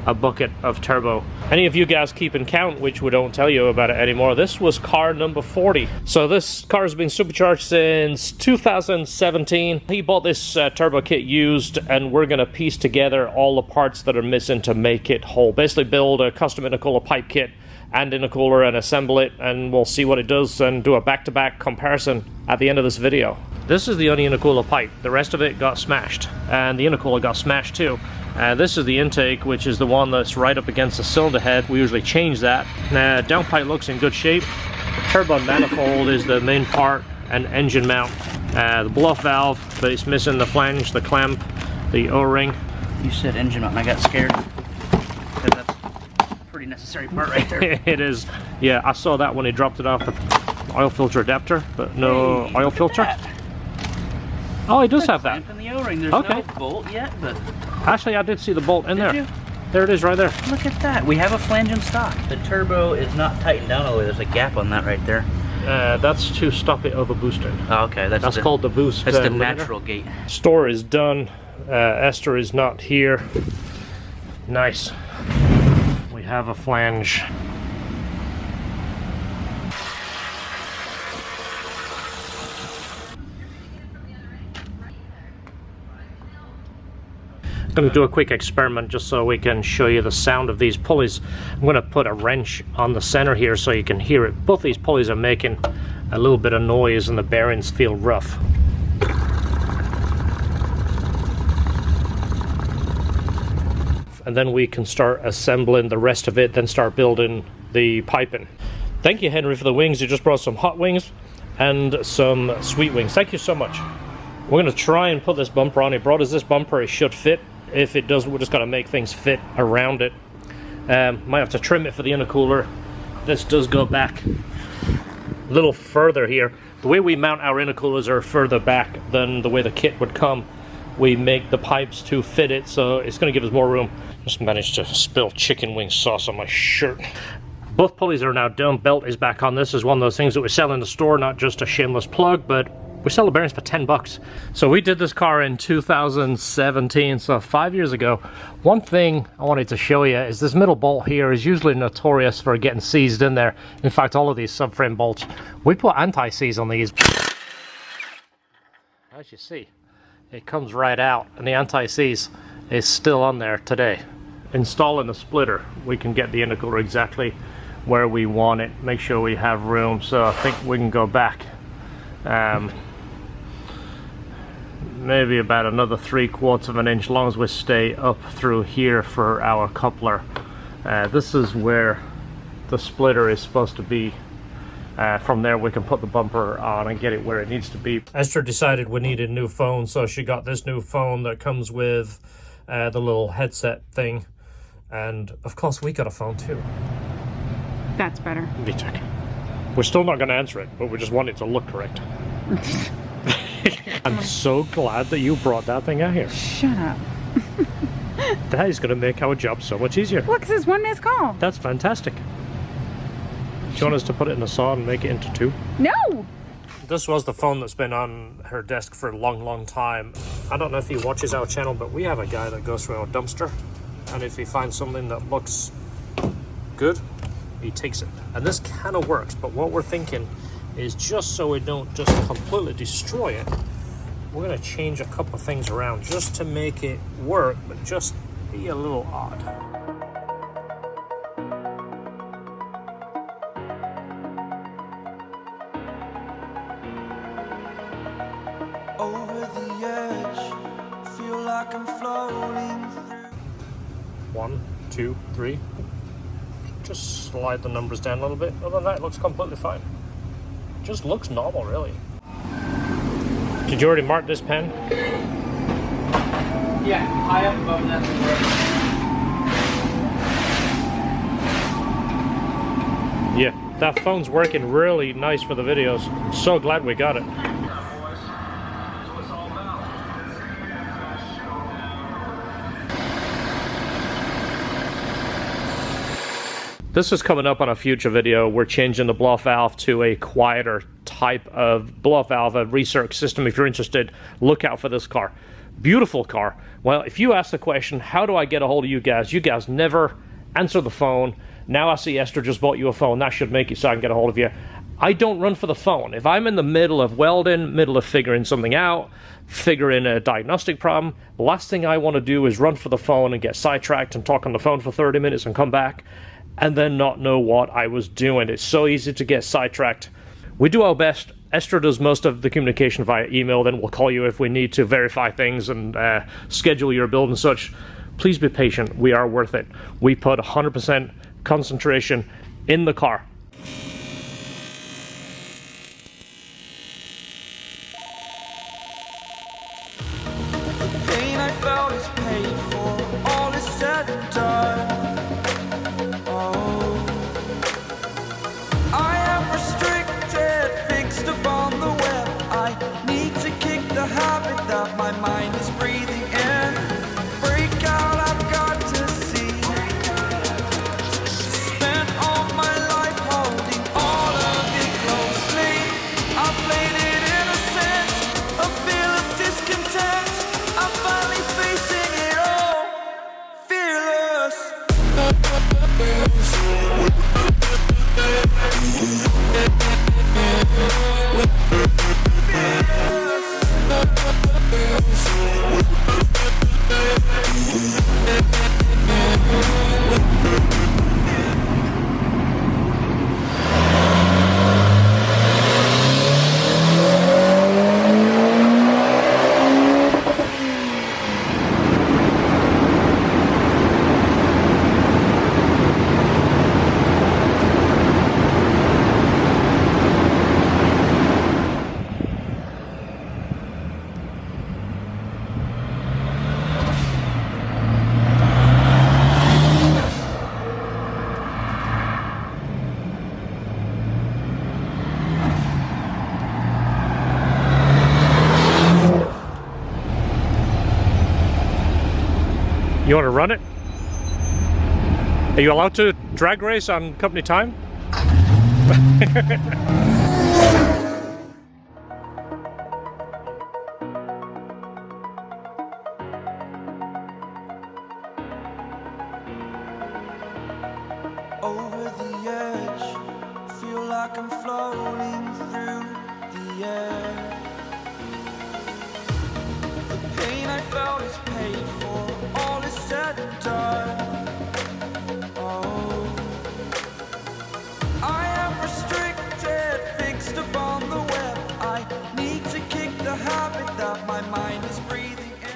a bucket of turbo. Any of you guys keeping count, which we don't tell you about it anymore, this was car number 40. So this car has been supercharged since 2017. He bought this turbo kit used, and we're going to piece together all the parts that are missing to make it whole. Basically build a custom intercooler pipe kit and intercooler and assemble it, and we'll see what it does and do a back-to-back comparison at the end of this video. This is the only intercooler pipe. The rest of it got smashed, and the intercooler got smashed too. This is the intake, which is the one that's right up against the cylinder head. We usually change that. Downpipe looks in good shape. The turbo manifold is the main part, and engine mount. The blow-off valve, but it's missing the flange, the clamp, the O-ring. You said engine mount and I got scared, because that's a pretty necessary part right there. It is. Yeah, I saw that when he dropped it off the oil filter adapter, but no oil filter. That. Oh, he does have that. In the O-ring. There's okay. no bolt yet, but actually I did see the bolt in there. Did you? There it is right there. Look at that. We have a flange in stock. The turbo is not tightened down all the way. There's a gap on that right there. That's to stop it over boosting. Oh, okay. That's called the boost. That's the limiter. natural gate. Store is done. Esther is not here. Nice. We have a flange. I'm going to do a quick experiment just so we can show you the sound of these pulleys. I'm going to put a wrench on the center here so you can hear it. Both these pulleys are making a little bit of noise and the bearings feel rough. And then we can start assembling the rest of it, then start building the piping. Thank you, Henry, for the wings. You just brought some hot wings and some sweet wings. Thank you so much. We're going to try and put this bumper on. He brought us this bumper. It should fit. If it doesn't, we're just going to make things fit around it. Might have to trim it for the intercooler. This does go back a little further here. The way we mount our intercoolers are further back than the way the kit would come. We make the pipes to fit it, so it's going to give us more room. Just managed to spill chicken wing sauce on my shirt. Both pulleys are now done. Belt is back on. This is one of those things that we sell in the store, not just a shameless plug, but we sell the bearings for 10 bucks. So we did this car in 2017, so 5 years ago. One thing I wanted to show you is this middle bolt here is usually notorious for getting seized in there. In fact, all of these subframe bolts, we put anti-seize on these. As you see, it comes right out, and the anti-seize is still on there today. Installing the splitter, we can get the intercooler exactly where we want it, make sure we have room. So I think we can go back maybe about another 3/4 of an inch, as long as we stay up through here for our coupler. This is where the splitter is supposed to be. From there we can put the bumper on and get it where it needs to be. Esther decided we needed a new phone, so she got this new phone that comes with the little headset thing, and of course we got a phone too. That's better. We're still not going to answer it, but we just want it to look correct. I'm so glad that you brought that thing out here. Shut up. That is going to make our job so much easier. Look, this is one missed call. That's fantastic. Do you want us to put it in a saw and make it into two? No! This was the phone that's been on her desk for a long time. I don't know if he watches our channel, but we have a guy that goes through our dumpster, and if he finds something that looks good, he takes it. And this kind of works, but what we're thinking is, just so we don't just completely destroy it, we're going to change a couple of things around just to make it work, but just be a little odd. Over the edge, feel like I'm floating through. 1, 2, 3. Just slide the numbers down a little bit. Other than that, it looks completely fine. Just looks normal, really. Did you already mark this pen? Yeah, high up above that. Yeah, that phone's working really nice for the videos. I'm so glad we got it. This is coming up on a future video. We're changing the blow-off valve to a quieter type of blow-off valve, a recirc system. If you're interested, look out for this car. Beautiful car. Well, if you ask the question, how do I get a hold of you guys never answer the phone. Now I see Esther just bought you a phone. That should make it so I can get a hold of you. I don't run for the phone. If I'm in the middle of welding, middle of figuring something out, figuring a diagnostic problem, the last thing I want to do is run for the phone and get sidetracked and talk on the phone for 30 minutes and come back and then not know what I was doing. It's so easy to get sidetracked. We do our best. Esther does most of the communication via email, then we'll call you if we need to verify things and schedule your build and such. Please be patient. We are worth it. We put 100% concentration in the car. Pain I felt is paid for, all is said and done. Oh, I am restricted, fixed upon the web. I need to kick the habit that my mind is breathing in. Break out, I've got to see. Spent all my life holding all of it closely. I played it innocent, a feel of discontent. I'm finally facing it all, fearless. You want to run it? Are you allowed to drag race on company time? Over the edge, feel like I'm floating through the air. The pain I felt is paid for, all is said and done. Oh, I am restricted, fixed upon the web. I need to kick the habit that my mind is breathing in.